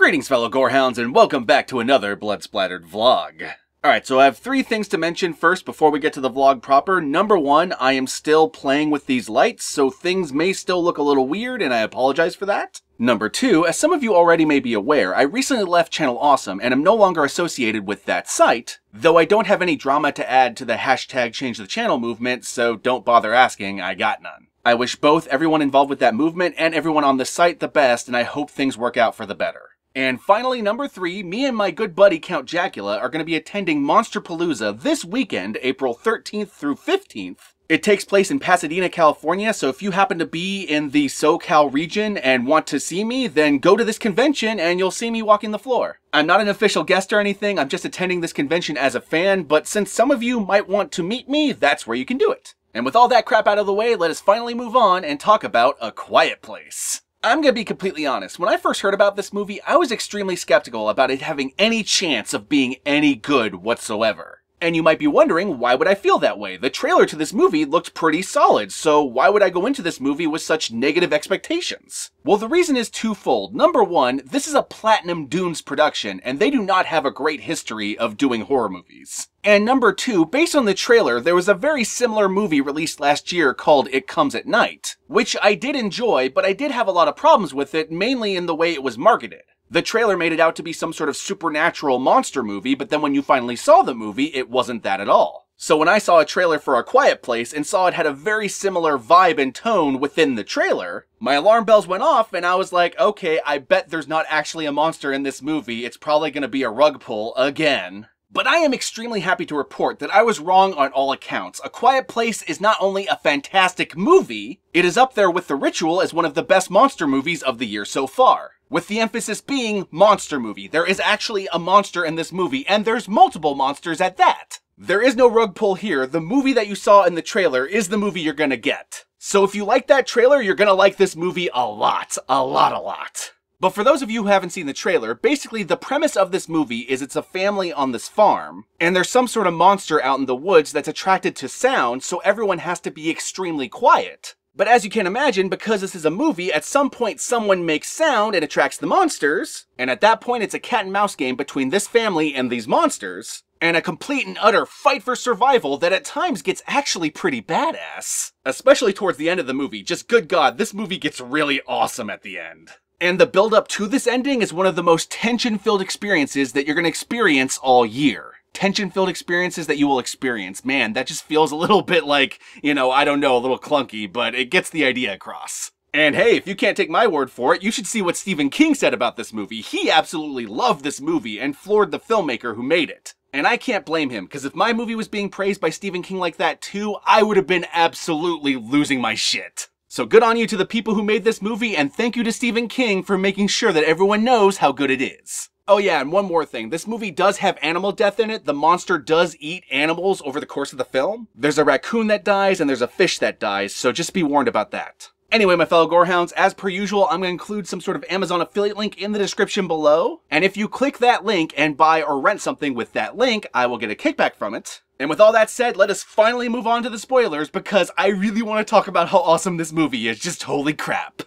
Greetings fellow gorehounds and welcome back to another Blood Splattered vlog. Alright, so I have three things to mention first before we get to the vlog proper. Number one, I am still playing with these lights, so things may still look a little weird and I apologize for that. Number two, as some of you already may be aware, I recently left Channel Awesome and am no longer associated with that site, though I don't have any drama to add to the hashtag change the channel movement, so don't bother asking, I got none. I wish both everyone involved with that movement and everyone on the site the best, and I hope things work out for the better. And finally, number three, me and my good buddy Count Jacula are going to be attending Monsterpalooza this weekend, April 13th through 15th. It takes place in Pasadena, California, so if you happen to be in the SoCal region and want to see me, then go to this convention and you'll see me walking the floor. I'm not an official guest or anything, I'm just attending this convention as a fan, but since some of you might want to meet me, that's where you can do it. And with all that crap out of the way, let us finally move on and talk about A Quiet Place. I'm gonna be completely honest, when I first heard about this movie, I was extremely skeptical about it having any chance of being any good whatsoever. And you might be wondering, why would I feel that way? The trailer to this movie looked pretty solid, so why would I go into this movie with such negative expectations? Well, the reason is twofold. Number one, this is a Platinum Dunes production, and they do not have a great history of doing horror movies. And number two, based on the trailer, there was a very similar movie released last year called It Comes at Night, which I did enjoy, but I did have a lot of problems with it, mainly in the way it was marketed. The trailer made it out to be some sort of supernatural monster movie, but then when you finally saw the movie, it wasn't that at all. So when I saw a trailer for A Quiet Place and saw it had a very similar vibe and tone within the trailer, my alarm bells went off and I was like, okay, I bet there's not actually a monster in this movie, it's probably gonna be a rug pull again. But I am extremely happy to report that I was wrong on all accounts. A Quiet Place is not only a fantastic movie, it is up there with The Ritual as one of the best monster movies of the year so far. With the emphasis being monster movie. There is actually a monster in this movie, and there's multiple monsters at that. There is no rug pull here. The movie that you saw in the trailer is the movie you're gonna get. So if you like that trailer, you're gonna like this movie a lot. A lot. But for those of you who haven't seen the trailer, basically the premise of this movie is it's a family on this farm, and there's some sort of monster out in the woods that's attracted to sound, so everyone has to be extremely quiet. But as you can imagine, because this is a movie, at some point someone makes sound and attracts the monsters, and at that point it's a cat and mouse game between this family and these monsters, and a complete and utter fight for survival that at times gets actually pretty badass. Especially towards the end of the movie, just good god, this movie gets really awesome at the end. And the build-up to this ending is one of the most tension-filled experiences that you're going to experience all year. Tension-filled experiences that you will experience. Man, that just feels a little bit like, you know, I don't know, a little clunky, but it gets the idea across. And hey, if you can't take my word for it, you should see what Stephen King said about this movie. He absolutely loved this movie and floored the filmmaker who made it. And I can't blame him, because if my movie was being praised by Stephen King like that too, I would have been absolutely losing my shit. So good on you to the people who made this movie, and thank you to Stephen King for making sure that everyone knows how good it is. Oh yeah, and one more thing. This movie does have animal death in it. The monster does eat animals over the course of the film. There's a raccoon that dies, and there's a fish that dies, so just be warned about that. Anyway, my fellow gorehounds, as per usual, I'm going to include some sort of Amazon affiliate link in the description below. And if you click that link and buy or rent something with that link, I will get a kickback from it. And with all that said, let us finally move on to the spoilers, because I really want to talk about how awesome this movie is. Just holy crap.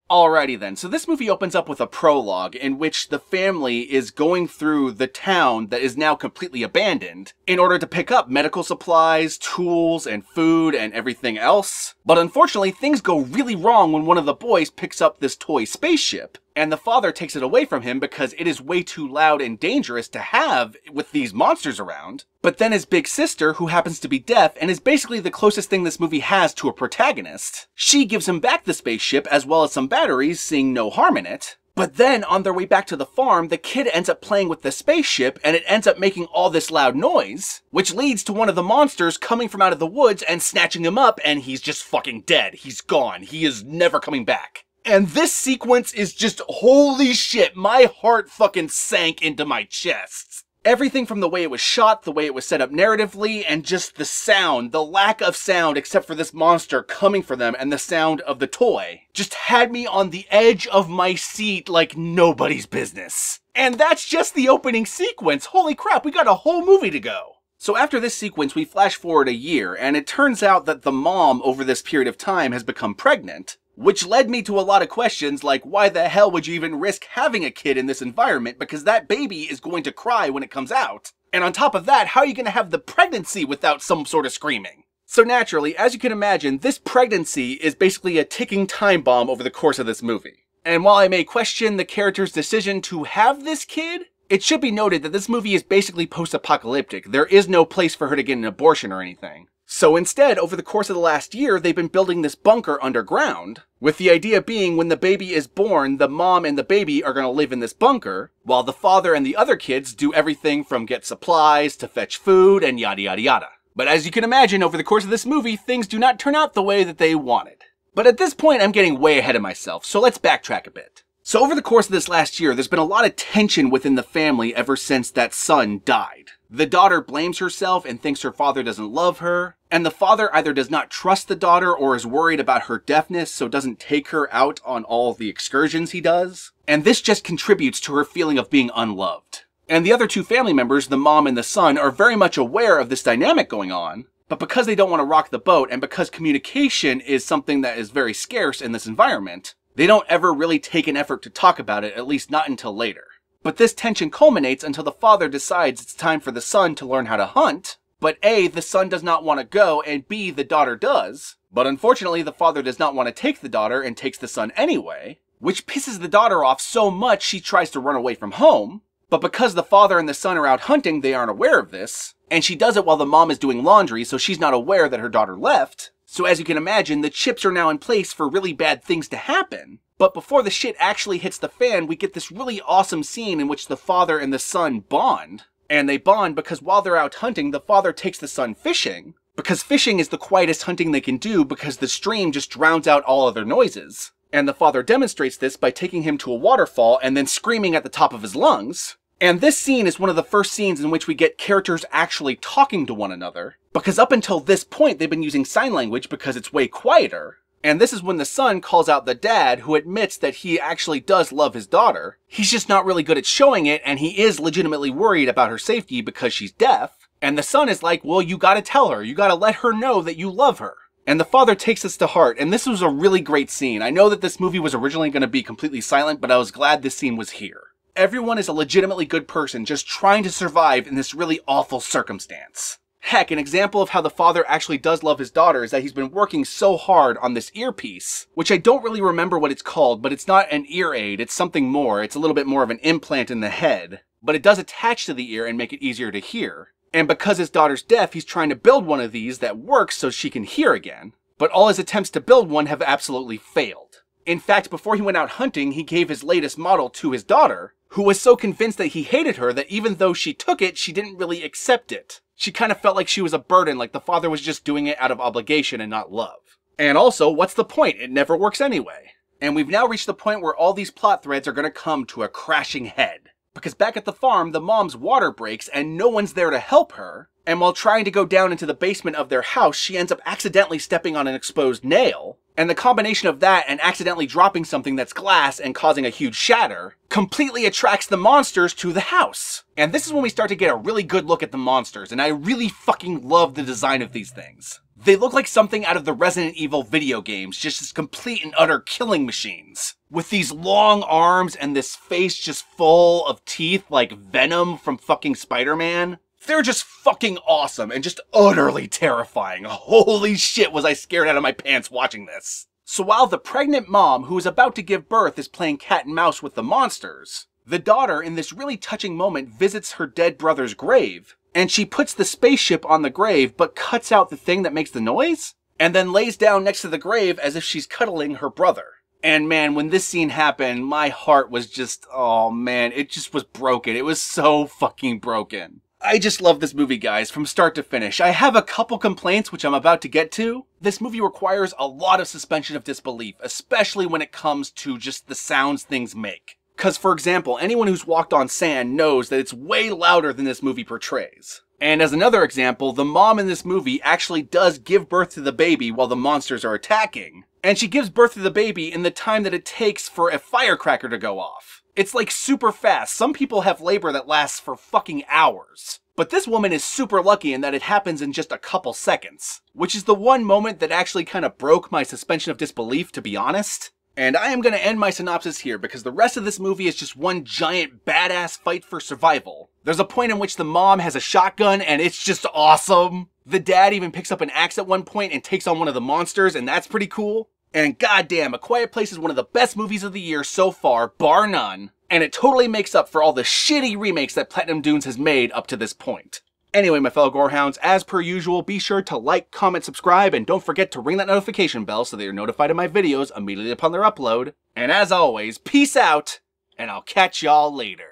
Alrighty then, so this movie opens up with a prologue in which the family is going through the town that is now completely abandoned in order to pick up medical supplies, tools, and food, and everything else. But unfortunately, things go really wrong when one of the boys picks up this toy spaceship, and the father takes it away from him because it is way too loud and dangerous to have with these monsters around. But then his big sister, who happens to be deaf and is basically the closest thing this movie has to a protagonist, she gives him back the spaceship as well as some batteries, seeing no harm in it. But then, on their way back to the farm, the kid ends up playing with the spaceship and it ends up making all this loud noise, which leads to one of the monsters coming from out of the woods and snatching him up, and he's just fucking dead. He's gone. He is never coming back. And this sequence is just, holy shit, my heart fucking sank into my chest. Everything from the way it was shot, the way it was set up narratively, and just the sound, the lack of sound except for this monster coming for them and the sound of the toy, just had me on the edge of my seat like nobody's business. And that's just the opening sequence. Holy crap, we got a whole movie to go. So after this sequence, we flash forward a year, and it turns out that the mom over this period of time has become pregnant. Which led me to a lot of questions like, why the hell would you even risk having a kid in this environment, because that baby is going to cry when it comes out. And on top of that, how are you going to have the pregnancy without some sort of screaming? So naturally, as you can imagine, this pregnancy is basically a ticking time bomb over the course of this movie. And while I may question the character's decision to have this kid, it should be noted that this movie is basically post-apocalyptic. There is no place for her to get an abortion or anything. So instead, over the course of the last year, they've been building this bunker underground, with the idea being when the baby is born, the mom and the baby are going to live in this bunker, while the father and the other kids do everything from get supplies to fetch food and yada yada yada. But as you can imagine, over the course of this movie, things do not turn out the way that they wanted. But at this point, I'm getting way ahead of myself, so let's backtrack a bit. So over the course of this last year, there's been a lot of tension within the family ever since that son died. The daughter blames herself and thinks her father doesn't love her, and the father either does not trust the daughter or is worried about her deafness, so doesn't take her out on all the excursions he does. And this just contributes to her feeling of being unloved. And the other two family members, the mom and the son, are very much aware of this dynamic going on, but because they don't want to rock the boat and because communication is something that is very scarce in this environment, they don't ever really take an effort to talk about it, at least not until later. But this tension culminates until the father decides it's time for the son to learn how to hunt, but A, the son does not want to go, and B, the daughter does. But unfortunately, the father does not want to take the daughter and takes the son anyway, which pisses the daughter off so much she tries to run away from home. But because the father and the son are out hunting, they aren't aware of this, and she does it while the mom is doing laundry, so she's not aware that her daughter left. So as you can imagine, the chips are now in place for really bad things to happen. But before the shit actually hits the fan, we get this really awesome scene in which the father and the son bond. And they bond because while they're out hunting, the father takes the son fishing. Because fishing is the quietest hunting they can do because the stream just drowns out all other noises. And the father demonstrates this by taking him to a waterfall and then screaming at the top of his lungs. And this scene is one of the first scenes in which we get characters actually talking to one another. Because up until this point, they've been using sign language because it's way quieter. And this is when the son calls out the dad, who admits that he actually does love his daughter. He's just not really good at showing it, and he is legitimately worried about her safety because she's deaf. And the son is like, well, you gotta tell her. You gotta let her know that you love her. And the father takes this to heart, and this was a really great scene. I know that this movie was originally going to be completely silent, but I was glad this scene was here. Everyone is a legitimately good person just trying to survive in this really awful circumstance. Heck, an example of how the father actually does love his daughter is that he's been working so hard on this earpiece, which I don't really remember what it's called, but it's not an ear aid, it's something more. It's a little bit more of an implant in the head, but it does attach to the ear and make it easier to hear. And because his daughter's deaf, he's trying to build one of these that works so she can hear again. But all his attempts to build one have absolutely failed. In fact, before he went out hunting, he gave his latest model to his daughter, who was so convinced that he hated her that even though she took it, she didn't really accept it. She kind of felt like she was a burden, like the father was just doing it out of obligation and not love. And also, what's the point? It never works anyway. And we've now reached the point where all these plot threads are going to come to a crashing head. Because back at the farm, the mom's water breaks and no one's there to help her. And while trying to go down into the basement of their house, she ends up accidentally stepping on an exposed nail. And the combination of that and accidentally dropping something that's glass and causing a huge shatter completely attracts the monsters to the house. And this is when we start to get a really good look at the monsters, and I really fucking love the design of these things. They look like something out of the Resident Evil video games, just as complete and utter killing machines. With these long arms and this face just full of teeth like Venom from fucking Spider-Man. They're just fucking awesome and just utterly terrifying. Holy shit, was I scared out of my pants watching this. So while the pregnant mom who is about to give birth is playing cat and mouse with the monsters, the daughter in this really touching moment visits her dead brother's grave, and she puts the spaceship on the grave but cuts out the thing that makes the noise, and then lays down next to the grave as if she's cuddling her brother. And man, when this scene happened, my heart was just, oh man, it just was broken. It was so fucking broken. I just love this movie, guys, from start to finish. I have a couple complaints, which I'm about to get to. This movie requires a lot of suspension of disbelief, especially when it comes to just the sounds things make. Because, for example, anyone who's walked on sand knows that it's way louder than this movie portrays. And as another example, the mom in this movie actually does give birth to the baby while the monsters are attacking. And she gives birth to the baby in the time that it takes for a firecracker to go off. It's like super fast. Some people have labor that lasts for fucking hours. But this woman is super lucky in that it happens in just a couple seconds, which is the one moment that actually kind of broke my suspension of disbelief, to be honest. And I am going to end my synopsis here because the rest of this movie is just one giant badass fight for survival. There's a point in which the mom has a shotgun and it's just awesome. The dad even picks up an axe at one point and takes on one of the monsters, and that's pretty cool. And goddamn, A Quiet Place is one of the best movies of the year so far, bar none. And it totally makes up for all the shitty remakes that Platinum Dunes has made up to this point. Anyway, my fellow Gorehounds, as per usual, be sure to like, comment, subscribe, and don't forget to ring that notification bell so that you're notified of my videos immediately upon their upload. And as always, peace out, and I'll catch y'all later.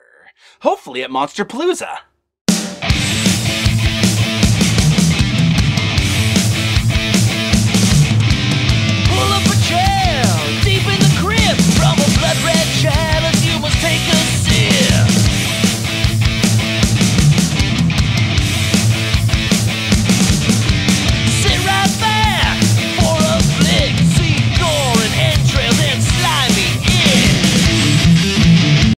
Hopefully at Monsterpalooza.